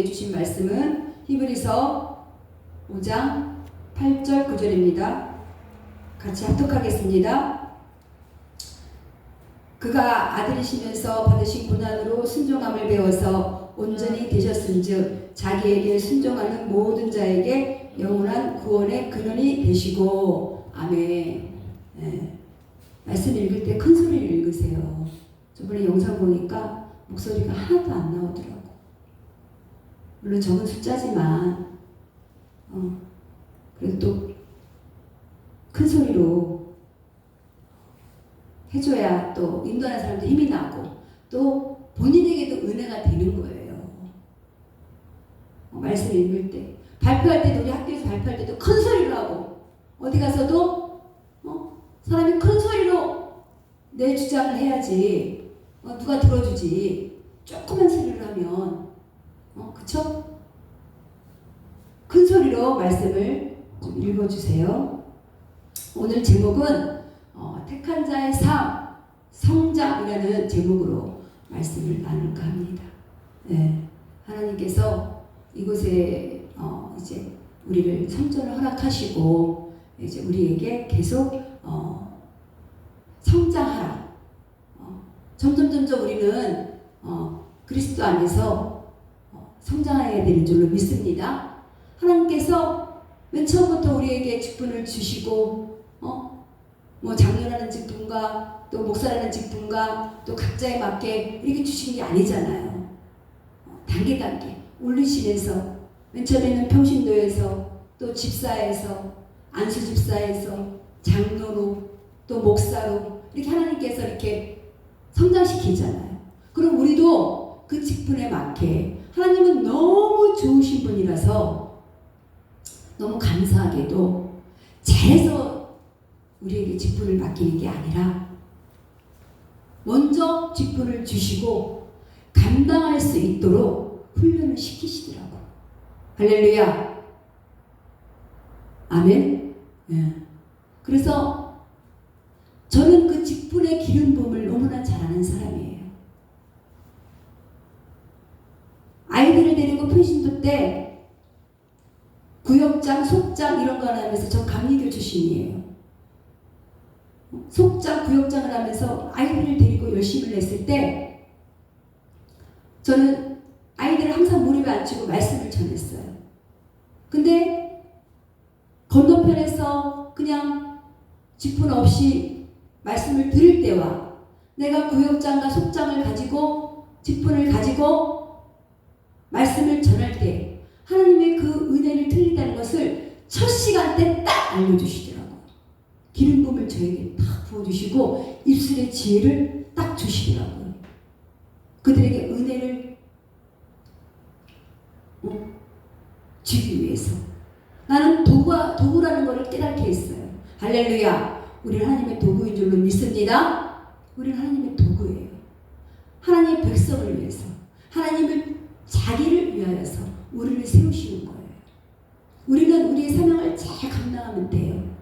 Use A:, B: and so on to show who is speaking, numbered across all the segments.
A: 주신 말씀은 히브리서 5장 8절 9절입니다. 같이 합독하겠습니다. 그가 아들이시면서 받으신 고난으로 순종함을 배워서 온전히 되셨은즉 자기에게 순종하는 모든 자에게 영원한 구원의 근원이 되시고. 아멘. 네. 말씀 읽을 때 큰 소리를 읽으세요. 저번에 영상 보니까 목소리가 하나도 안 나오더라고요. 물론 적은 숫자지만 그래도 또 큰 소리로 해줘야 또 인도하는 사람도 힘이 나고 또 본인에게도 은혜가 되는 거예요. 말씀 읽을 때 발표할 때도 우리 학교에서 발표할 때도 큰 소리로 하고 어디 가서도 사람이 큰 소리로 내 주장을 해야지 누가 들어주지. 조그만 소리를 하면 그쵸? 큰 소리로 말씀을 좀 읽어주세요. 오늘 제목은 택한 자의 삶, 성장이라는 제목으로 말씀을 나눌까 합니다. 네, 하나님께서 이곳에 이제 우리를 성전을 허락하시고 이제 우리에게 계속 성장하라. 점점 우리는 그리스도 안에서 성장해야 되는 줄로 믿습니다. 하나님께서 맨 처음부터 우리에게 직분을 주시고 뭐 장로라는 직분과 또 목사라는 직분과 또 각자에 맞게 이렇게 주신 게 아니잖아요. 단계 올리시면서 맨 처음에는 평신도에서 또 집사에서 안수집사에서 장로로 또 목사로 이렇게 하나님께서 이렇게 성장시키잖아요. 그럼 우리도 그 직분에 맞게 하나님은 너무 좋으신 분이라서 너무 감사하게도 잘해서 우리에게 직분을 맡기는 게 아니라 먼저 직분을 주시고 감당할 수 있도록 훈련을 시키시더라고요. 할렐루야. 아멘. 네. 그래서 저는 그 직분의 기름 부음을 너무나 잘 아는 사람이에요. 아이들을 데리고 평신도 때 구역장, 속장 이런 거 하면서 저 감리교 출신이에요. 속장, 구역장을 하면서 아이들을 데리고 열심을 했을 때 저는 아이들을 항상 무릎에 앉히고 말씀을 전했어요. 근데 건너편에서 그냥 직분 없이 말씀을 들을 때와 내가 구역장과 속장을 가지고 직분을 가지고 말씀을 전할 때 하나님의 그 은혜를 틀린다는 것을 첫 시간 때 딱 알려주시더라고요. 기름 부음을 저에게 딱 부어주시고 입술의 지혜를 딱 주시더라고요. 그들에게 은혜를 주기 위해서 나는 도구라는 것을 깨닫게 했어요. 할렐루야. 우리는 하나님의 도구인 줄로 믿습니다. 우리는 하나님의 도구예요. 하나님의 백성을 위해서 하나님을 자기를 위하여서 우리를 세우시는 거예요. 우리는 우리의 사명을 잘 감당하면 돼요.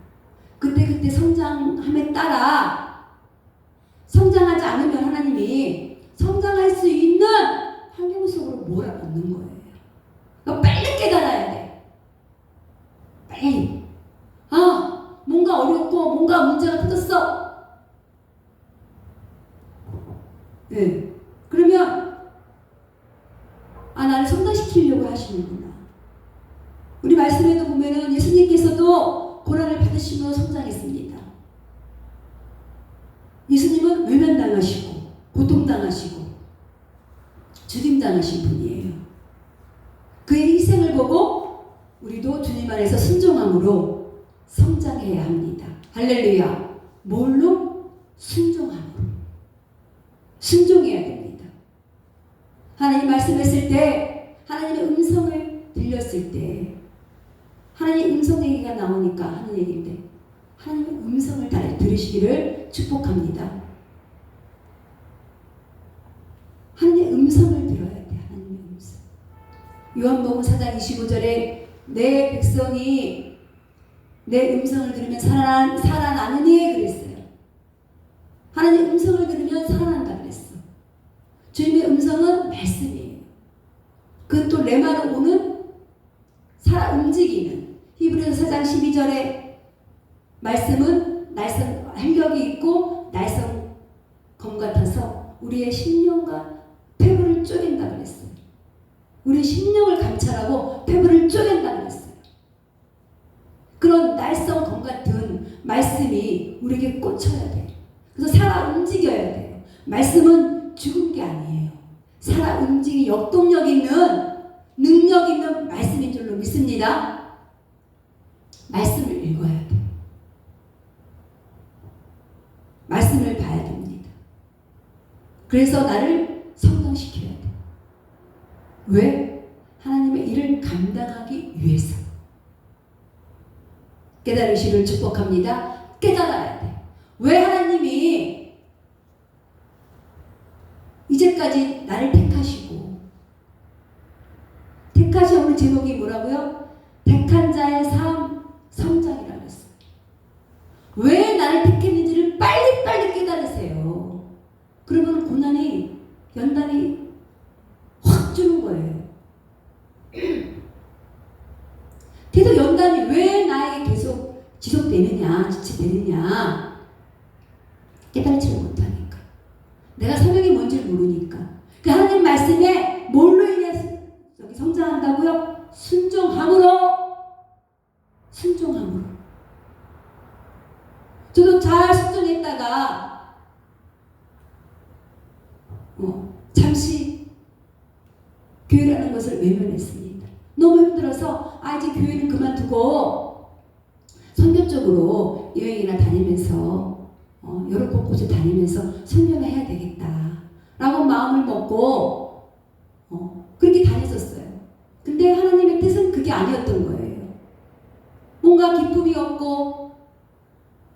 A: 그때 성장함에 따라 성장하지 않으면 하나님이 성장할 수 있는 환경 속으로 몰아넣는 거예요. 그러니까 빨리 깨달아야 돼. 빨리. 뭔가 어렵고 뭔가 문제가 터졌어. 네. 그러면 나를 성장시키려고 하시는구나. 우리 말씀에도 보면은 예수님께서도 고난을 받으시며 성장했습니다. 예수님은 외면당하시고 고통당하시고 죽임당하신 분이에요. 그의 희생을 보고 우리도 주님 안에서 순종함으로 성장해야 합니다. 할렐루야. 뭘로? 순종함으로. 순종해야 됩니다. 하나님 말씀했을 때 하나님의 음성을 들렸을 때 하나님의 음성 얘기가 나오니까 하는 얘기인데 하나님의 음성을 들으시기를 축복합니다. 하나님의 음성을 들어야 돼. 하나님의 음성. 요한복음 4장 25절에 내 백성이 내 음성을 들으면 살아나느니 그랬어요. 하나님의 음성을 들으면 살아난다 그랬어. 주님의 음성은 말씀이에요. 그 또 레마 나로 오는 살아 움직이는 히브리서 4장 12절의 말씀은 날성 활력이 있고 날성 검 같아서 우리의 심령과 폐부를 쪼갠다 그랬어요. 우리 심령을 감찰하고 폐부를 쪼갠다 그랬어요. 그런 날성 검 같은 말씀이 우리에게 꽂혀야 돼요. 그래서 살아 움직여야 돼요. 말씀은 죽은 게 아니에요. 살아 움직이 역동력 있는 능력 있는 말씀인 줄로 믿습니다. 말씀을 읽어야 돼요. 말씀을 봐야 됩니다. 그래서 나를 성장시켜야 돼요. 왜? 하나님의 일을 감당하기 위해서. 깨달으시를 축복합니다. 깨달아야 돼요. 왜 하나님이 이제까지 나를 택하시고, 택하신 오늘 제목이 뭐라고요? 택한 자의 삶 성장이라고 했어요. 왜 나를 택했는지를 빨리빨리 깨달으세요. 그러면 고난이 연단이 확 주는 거예요. 계속 연단이 왜 나에게 계속 지속되느냐, 지체되느냐, 깨달지를 못하니까. 내가 사명이 뭔지를 모르니까. 그 하나님 말씀에 뭘로 인해서 성장한다고요? 순종함으로. 순종함으로. 저도 잘 순종했다가 잠시 교회라는 것을 외면했습니다. 너무 힘들어서 이제 교회는 그만두고 선교 쪽으로 여행이나 다니면서 여러 곳곳에 다니면서 선교를 해야 되겠다 라고 마음을 먹고 그렇게 다녔었어요. 근데 하나님의 뜻은 그게 아니었던 거예요. 뭔가 기쁨이 없고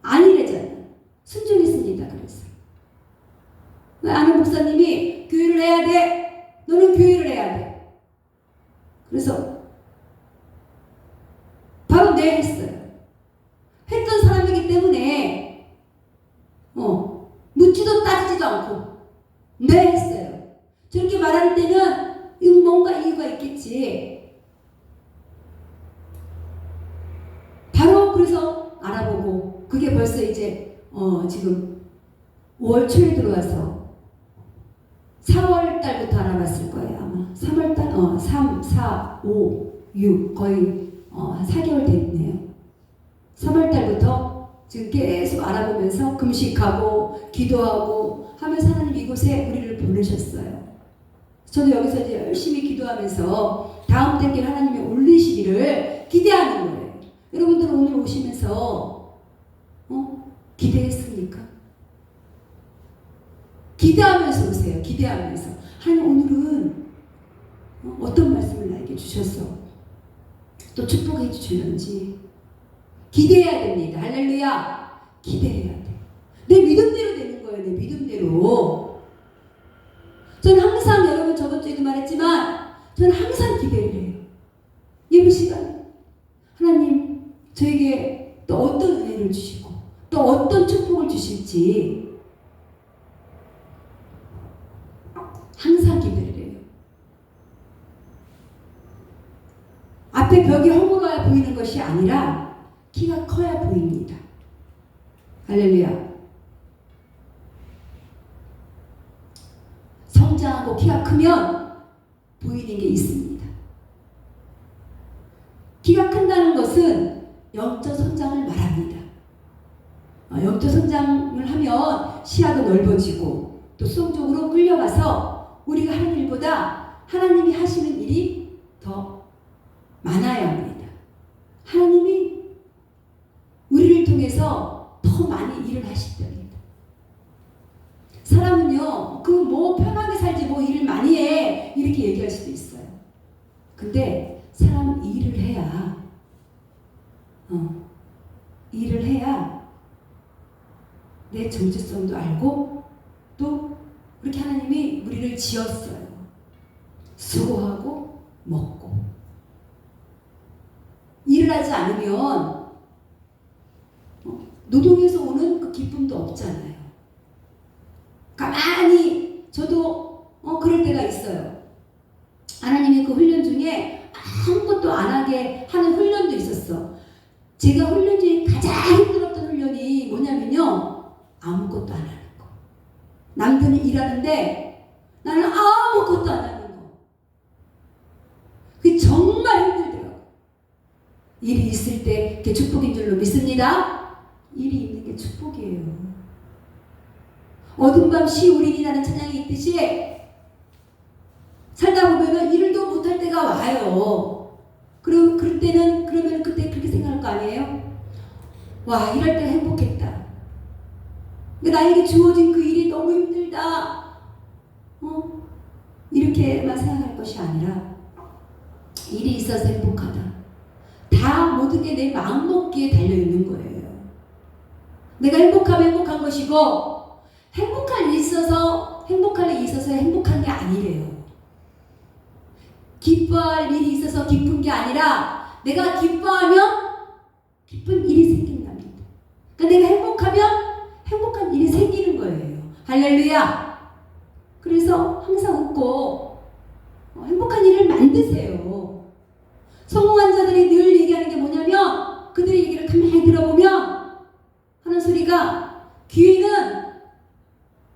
A: 아니래잖아요. 순종했습니다. 그래서 아는 목사님이 교회를 해야 돼. 너는 교회를 해야 돼. 그래서 바로 네 했어요. 했던 사람이기 때문에 묻지도 따지지도 않고 네 했어요. 저렇게 말할 때는 뭔가 이유가 있겠지. 바로 그래서 알아보고 그게 벌써 이제 지금 5월 초에 들어와서 4월 달부터 알아봤을 거예요. 아마 3월 달 3, 4, 5, 6 거의 4개월 됐네요. 3월 달부터 지금 계속 알아보면서 금식하고 기도하고 하면서 하나님 이곳에 우리를 보내셨어요. 저도 여기서 이제 열심히 기도하면서 다음 때께 하나님이 올리시기를 기대하는 거예요. 여러분들 오늘 오시면서 기대했습니까? 기대하면서 오세요. 기대하면서. 하나님 오늘은 어떤 말씀을 나에게 주셔서 또 축복해 주실런지 기대해야 됩니다. 할렐루야. 기대해야 돼. 내 믿음대로 되는 거예요. 내 믿음대로. 저는 항상 여러분 저번 주에도 말했지만 저는 항상 기대를 해요. 예배 시간 하나님 저에게 또 어떤 은혜를 주시고 또 어떤 축복을 주실지 항상 기대를 해요. 앞에 벽이 허물어야 보이는 것이 아니라 키가 커야 보입니다. 할렐루야. 성장하고 키가 크면 보이는 게 있습니다. 키가 큰다는 것은 영적 성장을 말합니다. 영적 성장을 하면 시야도 넓어지고 또 수동적으로 끌려가서 우리가 하는 일보다 하나님이 하시는 일이 더 많아야 합니다. 하나님이 우리를 통해서 더 많이 일을 하실 때입니다. 사람은요, 편하게 살지 일을 많이 해 이렇게 얘기할 수도 있어요. 근데 사람은 일을 해야 내 정체성도 알고 또 그렇게 하나님이 우리를 지었어요. 수고하고 먹고. 일을 하지 않으면 노동에서 오는 그 기쁨도 없잖아요. 가만히 저도 그럴 때가 있어요. 하나님이 그 훈련 중에 아무것도 안 하게 하는 훈련도 있었어. 제가 훈련 중에 가장 힘들었던 훈련이 뭐냐면요, 아무것도 안 하는 거. 남들은 일하는데 나는 아무것도 안 하는 거. 그게 정말 힘들더라고. 일이 있을 때 그게 축복인 줄로 믿습니다. 일이 있는 게 축복이에요. 어둠 밤 시우린이라는 찬양이 있듯이 살다 보면은 일도 못할 때가 와요. 그럴 때는, 그러면 그때 그렇게 생각할 거 아니에요? 와, 일할 때 행복했다. 나에게 주어진 그 일이 너무 힘들다. 이렇게만 생각할 것이 아니라, 일이 있어서 행복하다. 다 모든 게 내 마음먹기에 달려있는 거예요. 내가 행복하면 행복한 것이고, 행복할 일이 있어서 행복한 게 아니래요. 기뻐할 일이 있어서 기쁜 게 아니라 내가 기뻐하면 기쁜 일이 생긴답니다. 그러니까 내가 행복하면 행복한 일이 생기는 거예요. 할렐루야. 그래서 항상 웃고 행복한 일을 만드세요. 성공한 자들이 늘 얘기하는 게 뭐냐면, 그들의 얘기를 가만히 들어보면 하는 소리가, 기회는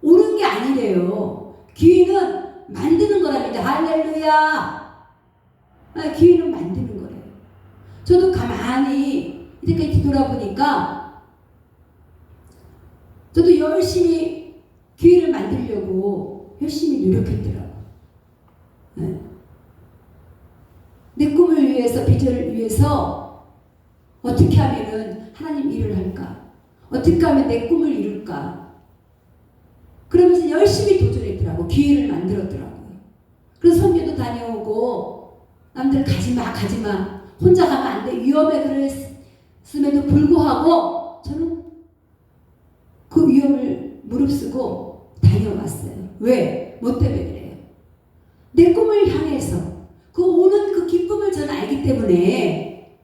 A: 오는 게 아니래요. 기회는 만드는 거랍니다. 할렐루야. 기회는 만드는 거래요. 저도 가만히 이렇게 뒤돌아보니까 저도 열심히 기회를 만들려고 열심히 노력했더라고요. 내 꿈을 위해서, 비전을 위해서 어떻게 하면은 하나님 일을 할까? 어떻게 하면 내 꿈을 이룰까? 그러면서 열심히 도전했더라고. 기회를 만들었더라고요. 그래서 선교도 다녀오고, 남들 가지마 혼자 가면 안 돼, 위험해, 그랬음에도 불구하고 저는 그 위험을 무릅쓰고 다녀왔어요. 왜? 뭐 때문에 그래요? 내 꿈을 향해서 그 오는 그 기쁨을 저는 알기 때문에,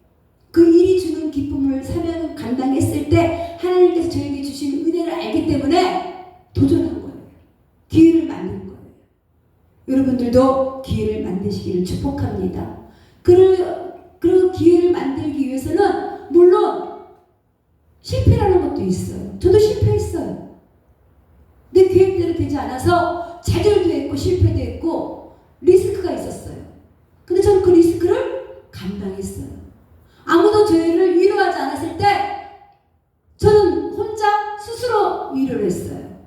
A: 그 일이 주는 기쁨을 사명을 감당했을 때 하나님께서 저에게 주신 은혜를 알기 때문에 도전한 거예요. 기회를 만든 거예요. 여러분들도 기회를 만드시기를 축복합니다. 그 기회를 만들기 위해서는 물론 실패라는 것도 있어요. 저도 실패했어요. 내 계획대로 되지 않아서 좌절도 했고 실패도 했고 리스크가 있었어요. 근데 저는 그 리스크를 감당했어요. 아무도 저를 위로하지 않았을 때 저는 혼자 스스로 위로를 했어요.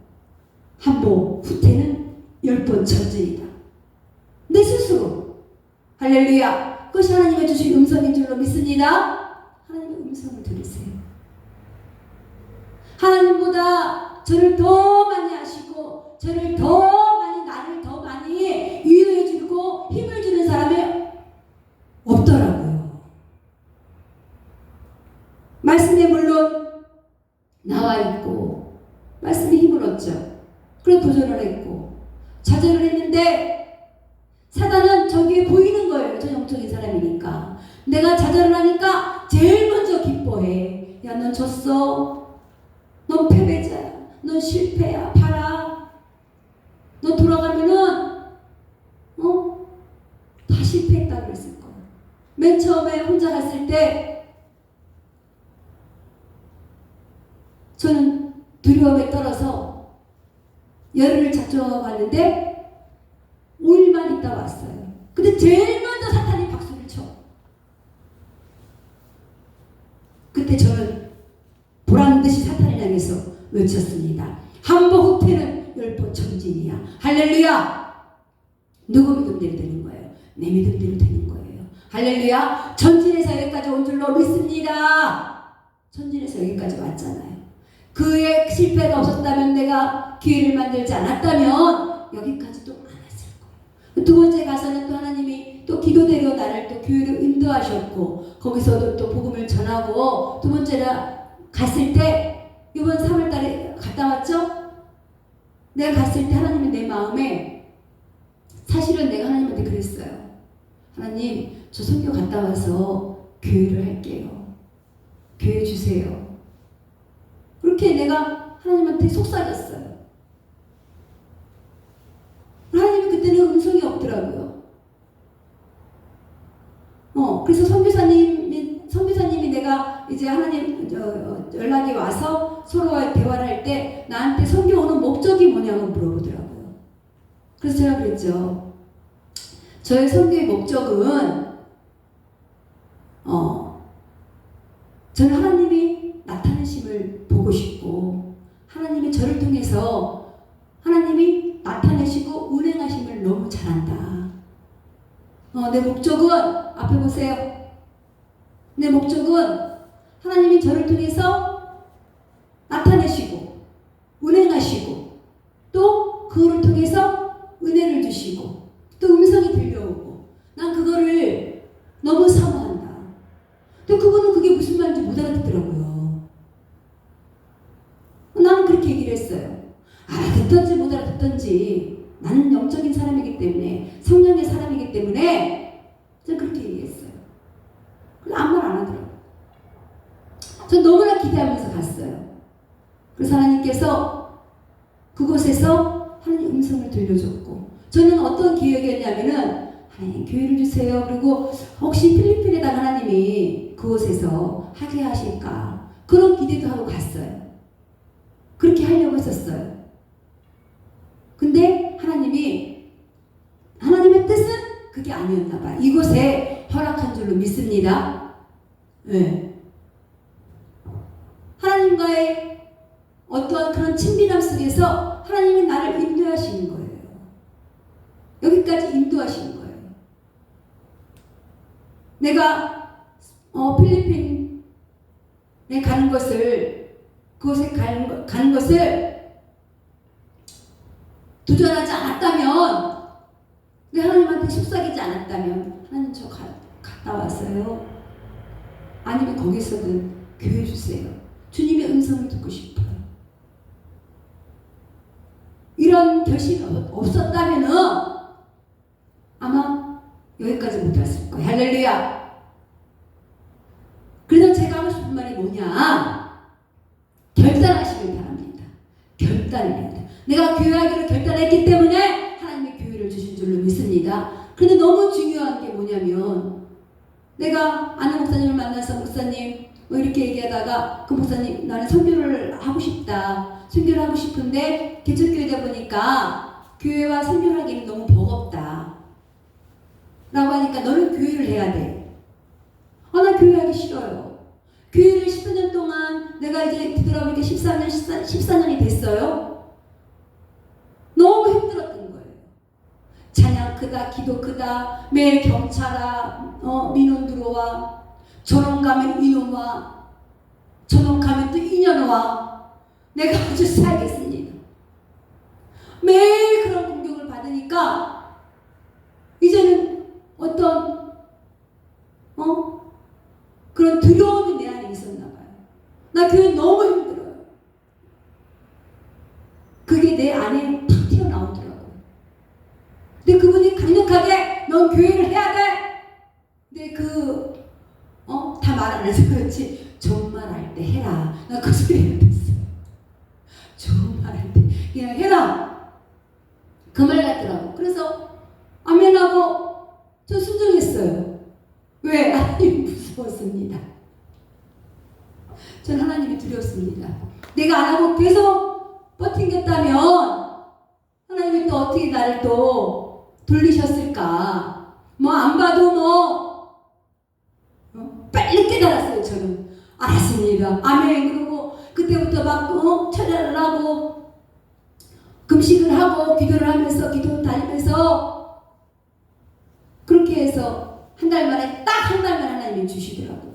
A: 한보 후퇴는 10번 전진이다. 내 스스로. 할렐루야. 그것이 하나님의 주신 음성인 줄로 믿습니다. 하나님의 음성을 들으세요. 하나님보다 저를 더 많이 아시고, 저를 더 많이, 나를 더 많이 위로해주고 힘을 주는 사람이 없더라고요. 말씀에 물론 나와 있고 말씀에 힘을 얻죠. 그래서 도전을 했고 좌절을 했는데, 사단은 저기에 보이는 거예요. 저 영적인 사람이니까. 내가 좌절을 하니까 제일 먼저 기뻐해. 야, 넌 졌어. 넌 패배자야. 넌 실패야. 봐라. 너 돌아가면은 다 실패했다고 그랬을 거야. 맨 처음에 혼자 갔을 때 저는 두려움에 떨어서 열흘을 작정하고 갔는데 5일만 있다 왔어요. 근데 제일 먼저 사탄이 박수를 쳐. 그때 저는 보란듯이 사탄을 향해서 외쳤습니다. 한 번 후퇴는 10번 전진이야. 할렐루야. 누구 믿음대로 되는 거예요? 내 믿음대로 되는 거예요. 할렐루야. 전진에서 여기까지 온 줄로 믿습니다. 전진에서 여기까지 왔잖아요. 그의 실패가 없었다면, 내가 기회를 만들지 않았다면 여기까지도 안 왔을 거예요. 두 번째 가서는 또 하나님이 또 기도대로 나를 또 교회로 인도하셨고, 거기서도 또 복음을 전하고, 두 번째라 갔을 때, 이번 3월달에 갔다 왔죠? 내가 갔을 때 하나님이 내 마음에, 사실은 내가 하나님한테 그랬어요. 하나님, 저 선교 갔다 와서 교회를 할게요. 교회 주세요. 그렇게 내가 하나님한테 속삭였어요. 하나님이 그때는 음성이 없더라고요. 그래서 선교사님이 내가 이제 하나님 연락이 와서 서로와 대화를 할 때 나한테 선교 오는 목적이 뭐냐고 물어보더라고요. 그래서 제가 그랬죠. 저의 선교의 목적은 저는 하나님이 나타내심을 보고 싶고 하나님이 저를 통해서 하나님이 나타내시고 운행하심을 너무 잘한다. 내 목적은 앞에 보세요. 내 목적은 하나님이 저를 통해서 나타내시고 운행하시고 또 그거를 통해서 은혜를 주시고 또 음성이 들려오고 난 그거를 너무 사모한다. 또 그분은 그게 무슨 말인지 못 알아듣더라고요. 나는 그렇게 얘기를 했어요. 알아듣든지 못 알아듣든지 나는 영적인 사람이기 때문에 성령의 사람이기 때문에 저는 그렇게 얘기했어요. 그래서 아무 말 안 하더라고요. 전 너무나 기대하면서 갔어요. 그래서 하나님께서 그곳에서 하나님 음성을 들려줬고 저는 어떤 기획이었냐면은 하나님 교회를 주세요. 그리고 혹시 필리핀에다가 하나님이 그곳에서 하게 하실까 그런 기대도 하고 갔어요. 그렇게 하려고 했었어요. 근데 하나님의 뜻은 그게 아니었나 봐요. 이곳에 허락한 줄로 믿습니다. 네. 하나님과의 어떠한 그런 친밀함 속에서 하나님이 나를 인도하시는 거예요. 여기까지 인도하시는 거예요. 내가 필리핀에 가는 것을 그곳에 가는 것을 도전하지 않았다면 내 하나님한테 속삭이지 않았다면 하나님 저 갔다 왔어요. 아니면 거기서든 교회 주세요. 주님의 음성을 듣고 싶어요. 이런 결심이 없었다면 아마 여기까지 못 왔을 거예요. 할렐루야. 그래서 제가 하고 싶은 말이 뭐냐, 결단하시길 바랍니다. 결단을 해야 돼요. 내가 교회하기로 결단했기 때문에 하나님의 교회를 주신 줄로 믿습니다. 그런데 너무 중요한 게 뭐냐면 내가 아는 목사님을 만나서 목사님 뭐 이렇게 얘기하다가 그 목사님 나는 선교를 하고 싶다. 선교를 하고 싶은데 개척교회다 보니까 교회와 선교를 하기는 너무 버겁다. 라고 하니까 너는 교회를 해야 돼. 나 교회하기 싫어요. 교회를 14년 동안 내가 이제 뒤돌아보니까 14년이 됐어요. 너무 힘들었던 거예요. 찬양 크다, 기도 크다, 매일 경찰아, 민원 들어와, 저런 가면 이놈 와, 저런 가면 또 인연 와. 내가 아주 살겠습니다. 매일 그런 공격을 받으니까 이제는 어떤 그런 두려움이 내 안에 있었나 봐요. 나 교회 너무 힘들어요. 그게 내 안에 탁 튀어나오더라고요. 근데 그분이 강력하게 넌 교회를 해야 돼. 근데 다 말 안 해서 그렇지 좋은 말 할 때 해라. 나 그 소리를 듣었어요. 좋은 말 할 때 그냥 해라. 그 말 같더라고. 그래서 아멘하고 저 순종했어요. 왜? 하나님 무서웠습니다. 전 하나님이 두려웠습니다. 내가 안 하고 계속 버틴겠다면 하나님이 또 어떻게 나를 또 돌리셨을까? 안 봐도 빨리 깨달았어요. 저는 알았습니다. 아멘. 그리고 그때부터 막 철야를 하고 금식을 하고 기도를 하면서 기도 다니면서 그렇게 해서 한 달 만에 딱 한 달 만에 하나님이 주시더라고요.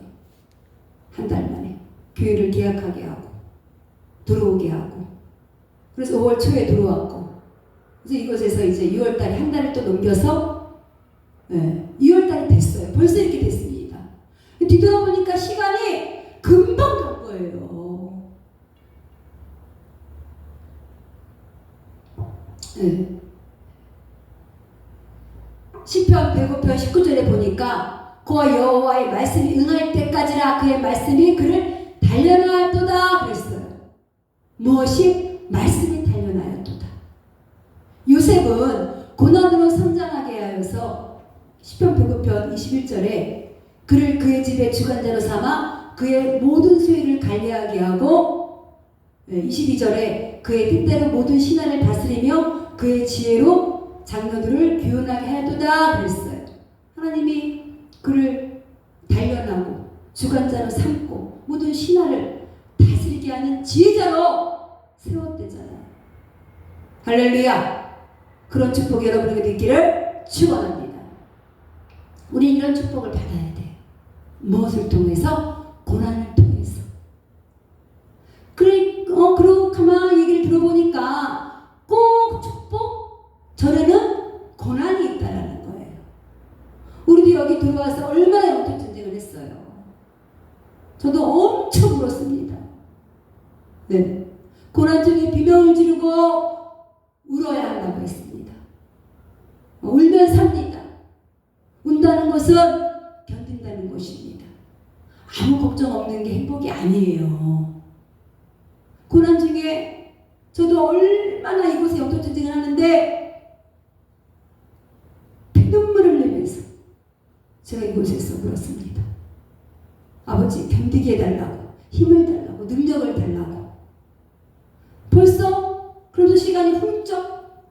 A: 한 달 만에 교회를 계약하게 하고 들어오게 하고 그래서 5월 초에 들어왔고 그래서 이곳에서 이제 6월 달에 한 달을 또 넘겨서 2월 달이 됐어요. 벌써 이렇게 됐습니다. 뒤돌아보니까 시간이 금방 간 거예요. 시편 105편 19절에 보니까 그와 여호와의 말씀이 응할 때까지라 그의 말씀이 그를 단련하였도다 그랬어요. 무엇이? 말씀이 단련하였도다. 요셉은 고난으로 성장하게 하여서 시편 105편 21절에 그를 그의 집의 주관자로 삼아 그의 모든 소유를 관리하게 하고 22절에 그의 뜻대로 모든 신하를 다스리며 그의 지혜로 장로들을 교훈하게 하도다 그랬어요. 하나님이 그를 단련하고 주관자로 삼고 모든 신하를 다스리게 하는 지혜자로 세웠대잖아요. 할렐루야. 그런 축복이 여러분에게 있기를 축원합니다. 우리 이런 축복을 받아야 돼. 무엇을 통해서? 고난을 통해서. 그리고 가만히 얘기를 들어보니까 꼭 축복 전에는 고난이 있다라는 거예요. 우리도 여기 들어와서 얼마나 영적 전쟁을 했어요. 저도 엄청 울었습니다. 네. 고난 중에 비명을 지르고 울어야 한다고 했습니다. 울면 삽니다. 운다는 것은 견딘다는 것입니다. 아무 걱정 없는 게 행복이 아니에요. 고난 중에 저도 얼마나 이곳에 영적 전쟁을 하는데 피눈물을 흘리면서 제가 이곳에서 울었습니다. 아버지 견디게 해달라고, 힘을 달라고, 능력을 달라고. 벌써 그러면서 시간이 훌쩍,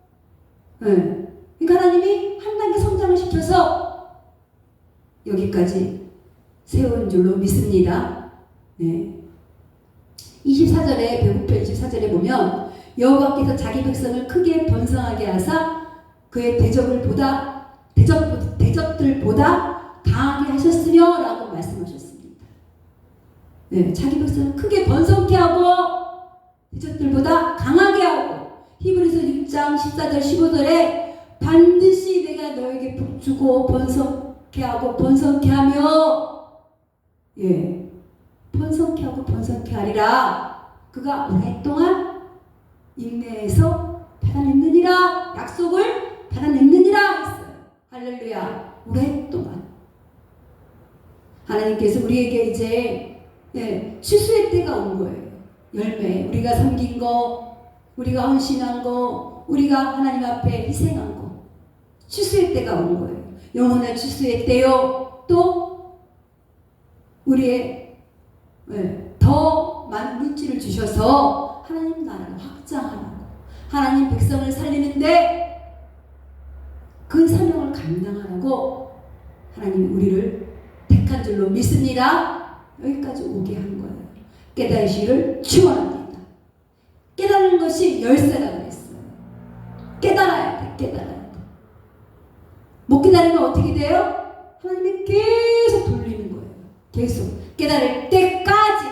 A: 네. 그러니까 하나님이 한 단계 성장을 시켜서 여기까지 세운 줄로 믿습니다. 네. 24절에 배고파 24절에 보면 여호와께서 자기 백성을 크게 번성하게 하사 그의 대적들보다 강하게 하셨으며 라고 말씀하셨습니다. 네, 자기 백성을 크게 번성케 하고 대적들보다 강하게 하고 히브리서 6장 14절 15절에 반드시 내가 너에게 복주고 번성케 하고 번성케 하며 번성케 하고 번성케 하리라. 그가 오랫동안 인내해서 받아냈느니라. 약속을 받아냈느니라 했어요. 할렐루야. 오랫동안 하나님께서 우리에게 이제 추수의 때가 온 거예요. 열매, 우리가 섬긴 거, 우리가 헌신한 거, 우리가 하나님 앞에 희생한 거, 추수의 때가 온 거예요. 영혼의 추수의 때요. 또 우리의 더 많은 물질을 주셔서 하나님 나라를 확장하라고, 하나님 백성을 살리는데 그 사명을 감당하라고 하나님이 우리를 택한 줄로 믿습니다. 여기까지 오게 한 거예요. 깨달으시기를 축원합니다. 깨달은 것이 열쇠라 그랬어요. 깨달아야 돼. 깨달아야 돼. 못 깨달으면 어떻게 돼요? 하나님이 계속 돌리는 거예요. 계속 깨달을 때까지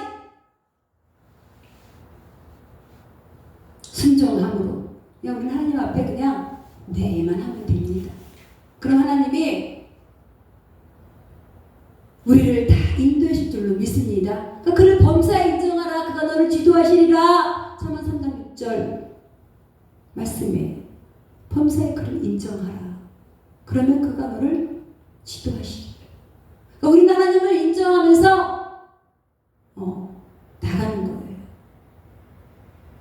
A: 순종함으로 그냥 우리 하나님 앞에 그냥 네만 하면 됩니다. 그럼 하나님이 우리를 다 인도하실 줄로 믿습니다. 그러니까 그를 범사에 인정하라. 그가 너를 지도하시리라. 잠언 3장 6절 말씀에 범사에 그를 인정하라. 그러면 그가 너를 지도하시리라. 그러니까 우리는 하나님을 인정하면서 나가는 거예요.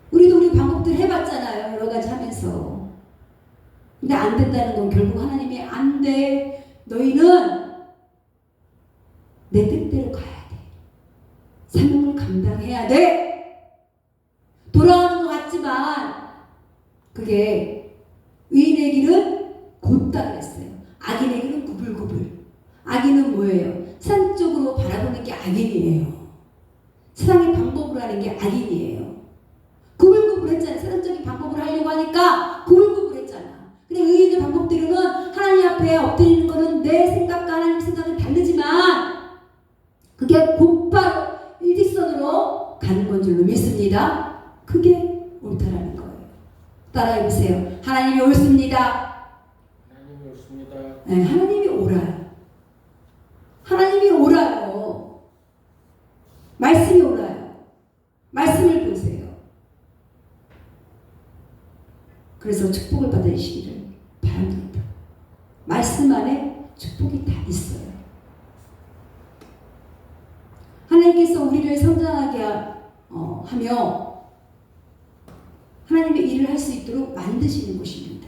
A: 우리도 우리 방법들 해봤잖아요. 여러 가지 하면서. 근데 안 된다는 건 결국 하나님이 안 돼. 너희는 내 뜻대로 가야 돼. 사명을 감당해야 돼. 돌아오는 것 같지만 그게 의인의 길은 곧다 그랬어요. 악인의 길은 구불구불. 악인은 뭐예요? 산 쪽으로 바라보는 게 악인이에요. 세상의 방법으로 하는 게 악인이에요. 구불구불했잖아요. 세상적인 방법으로 하려고 하니까 구불구불했잖아. 근데 의인의 방법대로는 하나님 앞에 엎드리는 거는 내 생각과 하나님 생각은 다르지만 그게 곧바로 일직선으로 가는 건 줄로 믿습니다. 그게 옳다라는 거예요. 따라해보세요. 하나님이 옳습니다.
B: 하나님이 옳습니다.
A: 네, 하나님이 옳아요. 하나님이 옳아요. 말씀이 옳아요. 말씀을 보세요. 그래서 축복을 받으시기를 바랍니다. 말씀 안에 축복이 다 있어요. 하나님께서 우리를 성장하게 하며 하나님의 일을 할 수 있도록 만드시는 것입니다.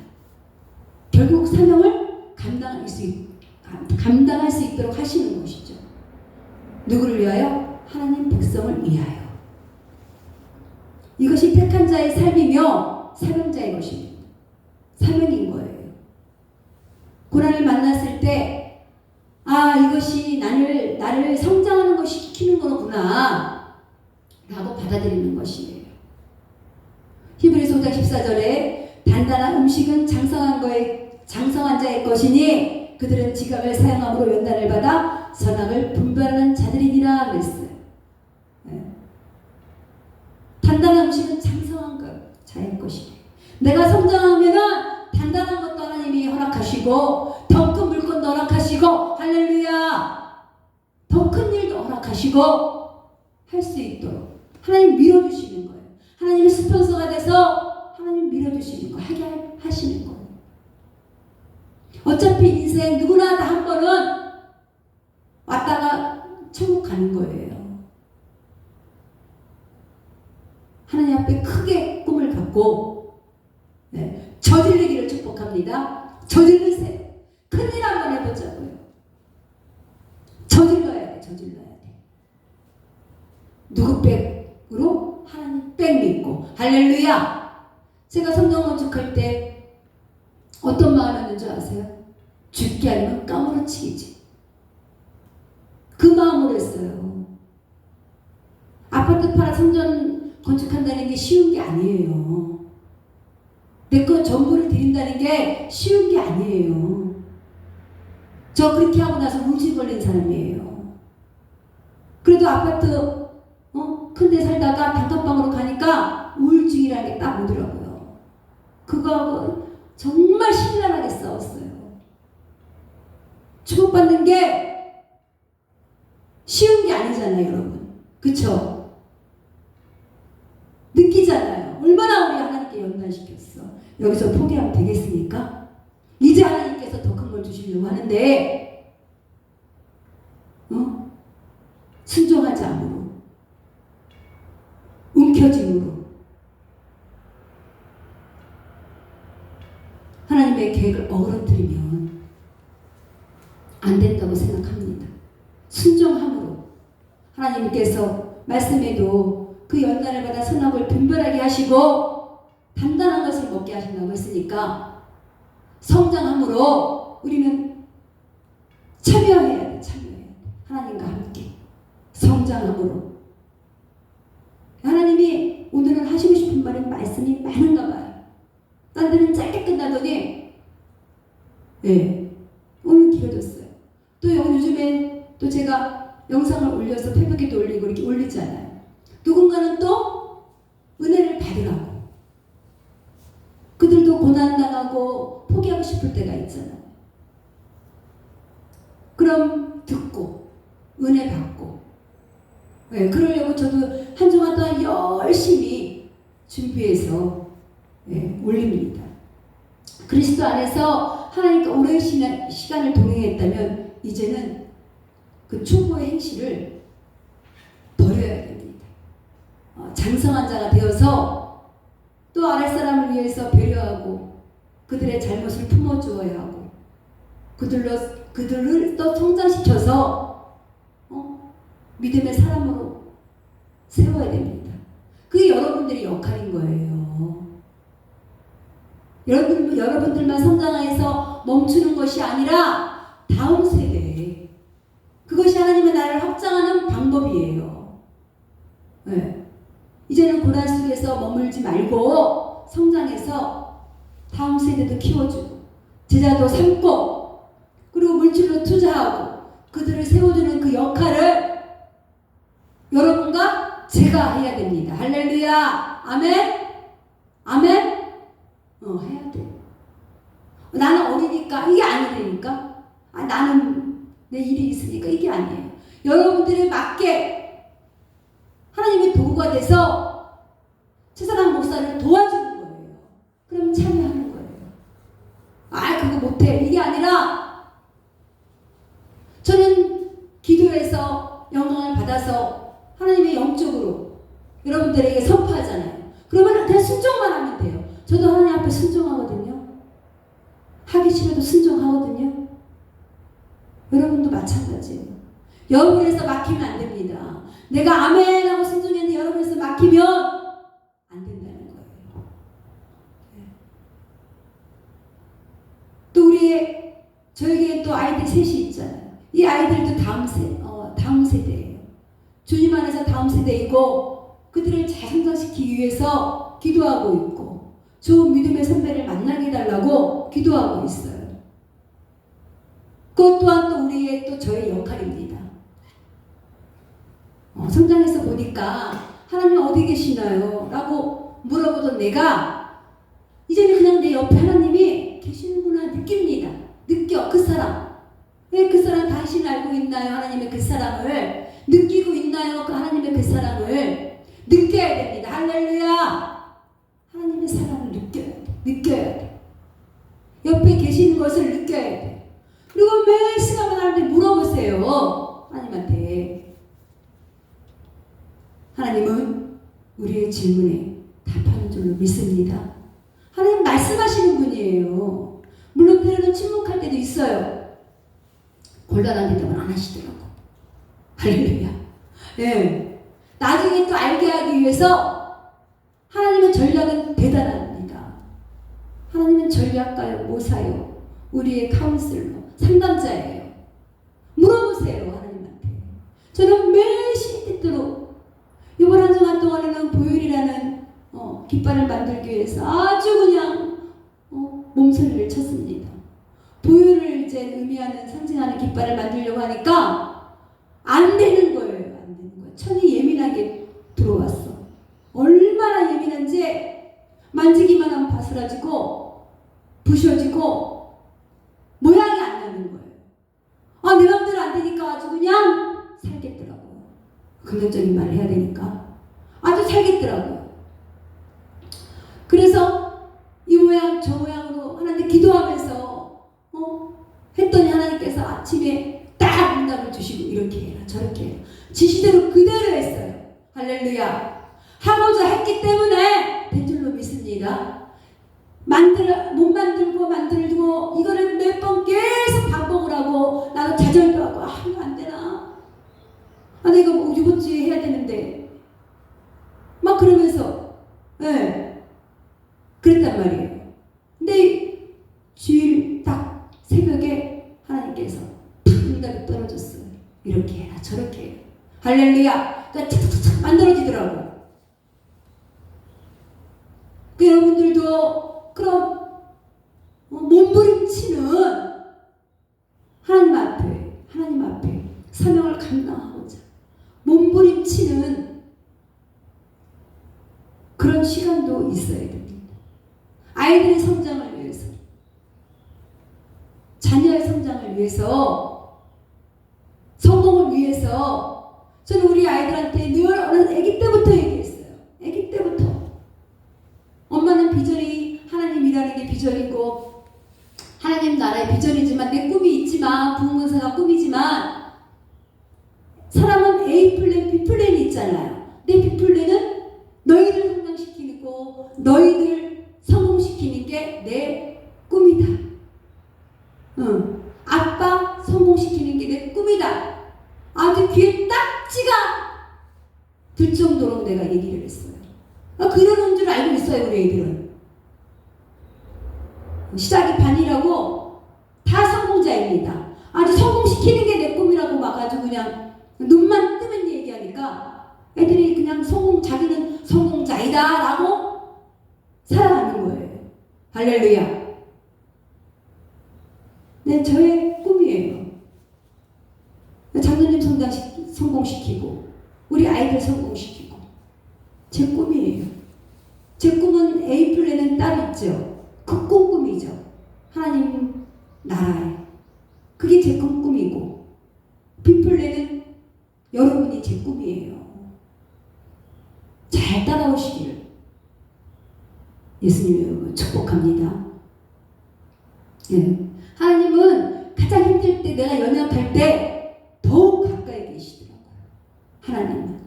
A: 결국 사명을 감당할 수 있도록 하시는 것이죠. 누구를 위하여? 하나님 백성을 위하여. 이것이 택한 자의 삶이며 사명자의 것입니다. 사명인 거예요. 고난을 만났을 때, 아, 이것이 나를 성장하는 것이 시키는 거구나 라고 받아들이는 것이에요. 히브리서 5장 14절에 단단한 음식은 장성한 자의 것이니 그들은 지각을 사용함으로 연단을 받아 선악을 분별하는 자들이니라 그랬어요. 네. 단단한 음식은 장성한 자의 것이에요. 내가 성장하면은 단단한 것도 하나님이 허락하시고 더 큰 물건도 허락하시고 할렐루야, 더 큰 일도 허락하시고 할 수 있도록 하나님 밀어주시는 거예요. 하나님의 스폰서가 돼서 하나님 밀어주시는 거, 하게 하시는 거예요. 어차피 인생 누구나 다 한 번은 왔다가 천국 가는 거예요. 하나님 앞에 크게 꿈을 갖고 저지르기를 축복합니다. 저지르세요. 큰일 한번 해보자고요. 저질러야 돼. 저질러야 돼. 누구 백으로? 하나님 백 믿고. 할렐루야. 제가 성경 건축할 때 어떤 마음이었는 줄 아세요? 죽게 아니면 까무러치기지. 그 마음으로 했어요. 아파트 팔아 성전 건축한다는 게 쉬운 게 아니에요. 내 것 전부를 드린다는 게 쉬운 게 아니에요. 저 그렇게 하고 나서 우울증 걸린 사람이에요. 그래도 아파트 큰 데 살다가 단칸방으로 가니까 우울증이라는 게 딱 오더라고요. 그거하고 정말 신랄하게 싸웠어요. 축복받는 게 쉬운 게 아니잖아요, 여러분. 그쵸? 느끼잖아요. 얼마나 우리 하나님께 연단시켰어. 여기서 포기하면 되겠습니까? 이제 하나님께서 더 큰 걸 주시려고 하는데 순종하지 않으로, 움켜짐으로 하나님의 계획을 어그러뜨리면 안 된다고 생각합니다. 순종함으로 하나님께서 말씀에도 그 연단을 받아 선악을 분별하게 하시고 단단한 것을 먹게 하신다고 했으니까 성장함으로 우리는 참여해야 돼. 참여해야 돼. 하나님과 함께 성장함으로. 하나님이 오늘은 하시고 싶은 말씀이 많은가 봐요. 딴 데는 짧게 끝나더니 오늘 길어졌어요. 또 요즘엔 또 제가 영상을 올려서 페북에도 올리고 이렇게 올리잖아요. 누군가는 또 은혜를 받으라고. 그들도 고난당하고 포기하고 싶을 때가 있잖아요. 그럼 듣고 은혜 받고 그러려고 저도 한 주간 동안 열심히 준비해서 올립니다. 그리스도 안에서 하나님과 오랜 시간을 동행했다면 이제는 그 충고의 행실을 버려야 됩니다. 장성한 자가 되어서 또 아랫사람을 위해서 배려하고 그들의 잘못을 품어주어야 하고 그들을 또 성장시켜서 믿음의 사람으로 세워야 됩니다. 그게 여러분들의 역할인 거예요. 여러분들만 성장해서 멈추는 것이 아니라 다음 세대, 그것이 하나님의 나라를 확장하는 방법이에요. 이제는 고난 속에서 머물지 말고 성장해서 다음 세대도 키워주고 제자도 삼고 그리고 물질로 투자하고 그들을 세워주는 그 역할을 여러분과 제가 해야 됩니다. 할렐루야. 아멘. 아멘. 해야 돼. 나는 어리니까 이게 아니라니까. 나는 내 일이 있으니까 이게 아니에요. 여러분들에 맞게 하나님의 도구가 돼서 최사랑 목사를 도와주는 거예요. 그럼 참여하는 거예요. 그거 못해. 이게 아니라 저는 기도해서 영광을 받아서 하나님의 영적으로 여러분들에게 선포하잖아요. 그러면 그냥 순종만 하면 돼요. 저도 하나님 앞에 순종하거든요. 하기 싫어도 순종하거든요. 여러분도 마찬가지예요. 여러분에서 막히면 안 됩니다. 내가 아멘 하고 순종했는데 여러분에서 막히면 안 된다는 거예요. 또 저에게 또 아이들 셋이 있잖아요. 이 아이들도 다음 세대예요. 주님 안에서 다음 세대이고 그들을 잘 성장시키기 위해서 기도하고 있고 좋은 믿음의 선배를 만나게 해달라고 기도하고 있어요. 그것 또한 또 우리의 또 저의 역할입니다. 성장해서 보니까 하나님 어디 계시나요? 라고 물어보던 내가 이제는 그냥 내 옆에 하나님이 계시는구나 느낍니다. 느껴. 그 사람. 왜 그 사람 당신 알고 있나요? 하나님의 그 사랑을 느끼고 있나요? 그 하나님의 그 사랑을 느껴야 됩니다. 할렐루야. 하나님의 사랑을 느껴야 돼. 옆에 계시는 것을 느껴야 돼. 그리고 매 시간마다 하나님한테 물어보세요. 하나님한테. 하나님은 우리의 질문에 답하는 줄로 믿습니다. 하나님 말씀하시는 분이에요. 물론 때로는 침묵할 때도 있어요. 곤란한 대답은 안 하시더라고. 할렐루야. 네. 나중에 또 알게 하기 위해서 하나님의 전략은 대단합니다. 하나님은 전략가요, 모사요, 우리의 카운슬러, 상담자예요. 물어보세요, 하나님한테. 저는 매 시대대로 이번 한 주간 동안에는 보혈이라는 깃발을 만들기 위해서 아주 그냥 몸서리를 쳤습니다. 보혈을 이제 의미하는 상징하는 깃발을 만들려고 하니까 안 되는 거예요. 안 되는 거예요. 천이 예민하게 들어왔어. 얼마나 예민한지 만지기만 하면 바스라지고 부셔지고 모양이 안 나는 거예요. 내 맘대로 안 되니까 아주 그냥 살겠더라고요. 긍정적인 말을 해야 되니까 아주 살겠더라고요. 그래서 이 모양 저 모양으로 하나님께 기도하면서 했더니 하나님께서 아침에 딱 응답을 주시고 이렇게 해라 저렇게 해라 지시대로 그대로 했어요. 할렐루야. 하고자 했기 때문에 된 줄로 믿습니다. 못 만들고 이거를 몇 번 계속 반복을 하고 나도 좌절도 하고 이거 안 되나? 내가 뭐 이번 주에 해야 되는데 막 그러면서 그랬단 말이에요. 근데 주일 딱 새벽에 하나님께서 응답이 떨어졌어요. 이렇게 해라 저렇게 해라. 할렐루야. 그러니까 탁탁탁 만들어지더라고요. 여러분들도 그럼 몸부림치는 하나님 앞에 사명을 감당하고자 몸부림치는 그런 시간도 있어야 됩니다. 아이들의 성장을 위해서, 자녀의 성장을 위해서, 성공을 위해서 저는 우리 아이들한테 늘 아기 때부터 얘기했어요. 아기 때부터 엄마는 비전이 하나님이라는 게 비전이고 하나님 나라의 비전이지만 내 꿈이 있지만 부흥사가 꿈이지만 사람은 A 플랜, B 플랜이 있잖아요. 내 B 플랜은 너희들 성장시키고 너희들 성공시키는 게 내 꿈이다. 아빠 성공시키는 게 내 꿈이다. 아주 귀에 딱지가 들 정도로 내가 얘기를 했어요. 그러는 줄 알고 있어요, 우리 애들은. 시작이 반이라고 다 성공자입니다. 아주 성공시키는 게 내 꿈이라고 막 아주 그냥 눈만 뜨면 얘기하니까 애들이 그냥 자기는 성공자이다 라고 살아가는 거예요. 할렐루야. 네, 저의 꿈이에요. 장로님 성공시키고 우리 아이들 성공시키고 제 꿈이에요. 제 꿈은 A 플랜은 따로 있죠. 그 꿈이죠. 하나님 나라에. 그게 제 꿈이고 B 플랜은 여러분이 제 꿈이에요. 잘 따라오시기를 예수님 여러분 축복합니다. 하나님은 가장 힘들 때 내가 연약할 때 더욱 가까이 계시더라고요. 하나님은.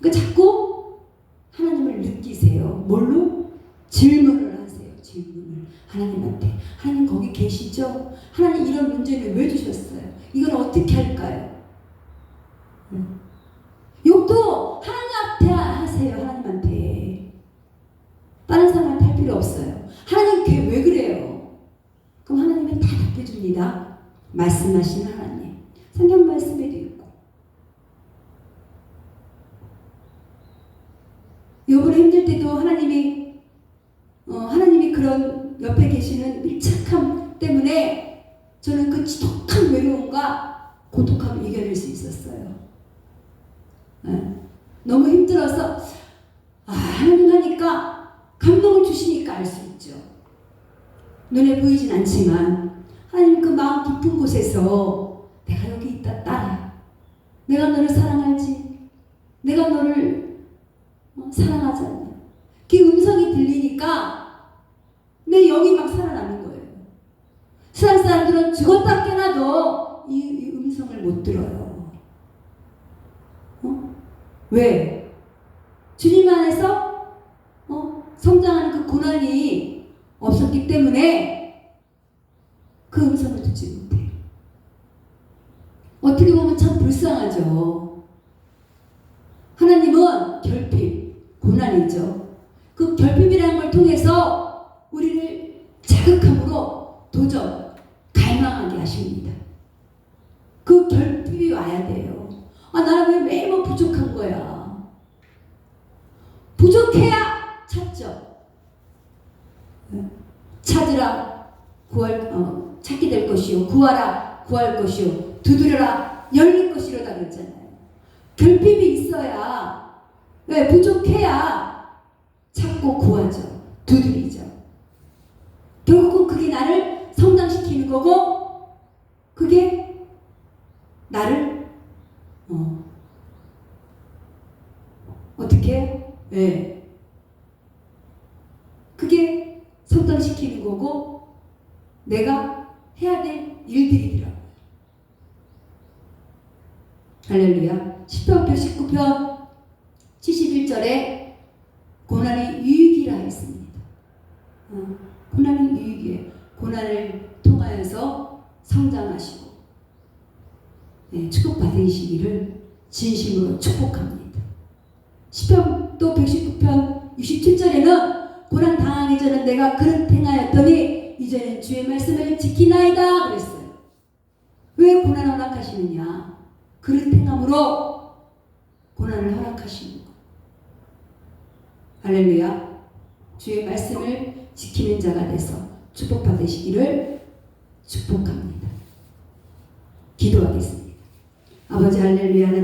A: 그러니까 자꾸 하나님을 느끼세요. 뭘로? 질문을 하세요. 질문을. 하나님한테. 하나님 거기 계시죠? 하나님 이런 문제를 왜 주셨어요? 이걸 어떻게 할까요? 욕도 하나님 앞에 하세요. 하나님한테. 다른 사람한테 할 필요 없어요. 하나님 걔 왜 그래요? 그럼 하나님은 다 답해줍니다. 말씀하시는 하나님. 성경 말씀에도 있고. 여러분 힘들 때도 하나님이 그런 옆에 계시는 밀착함 때문에 저는 그 지독한 외로움과 고독함을 이겨낼 수 있었어요. 너무 힘들어서 하나님 하니까 감동을 주시니까 알 수 있죠. 눈에 보이진 않지만 하나님 그 마음 깊은 곳에서 내가 여기 있다 딸아, 내가 너를 사랑하지, 내가 너를 사랑하지 않냐, 그 음성이 들리니까 내 영이 막 살아나는 거예요. 세상 사람들은 죽었다 깨나도 이 음성을 못 들어요. 왜? 주님 안에서 성장하는 그 고난이 없었기 때문에 그 음성을 듣지 못해요. 어떻게 보면 참 불쌍하죠. 하나님은 결핍, 고난이죠. 그 결핍이라는 걸 통해서 우리를 자극함으로 도전, 갈망하게 하십니다. 그 결핍이 와야 돼요. 나는 왜 매일 뭐 부족한 거야? 부족해야 찾죠. 찾으라 찾게 될 것이요, 구하라 구할 것이요, 두드려라 열릴 것이로다 그랬잖아요. 결핍이 있어야, 부족해야 찾고 구하죠, 두드리죠. 결국은 그게 나를 성장시키는 거고, 그게 나를 어떻게? 그게 성장시키는 거고 내가 해야 될 일들이더라고요. 할렐루야. 시편 119편 71절에 고난이 유익이라 했습니다. 고난이 유익이에요. 고난을 통하여서 성장하시고 축복받으시기를 진심으로 축복합니다. 시편 또 119편 67절에는 고난 당하기 전에 내가 그릇 행하였더니 이제는 주의 말씀을 지키나이다 그랬어요. 왜 고난을 허락하시느냐? 그릇 행함으로 고난을 허락하시는 거. 할렐루야. 주의 말씀을 지키는 자가 돼서 축복받으시기를 축복합니다. 기도하겠습니다. 아버지 할렐루야. 하나님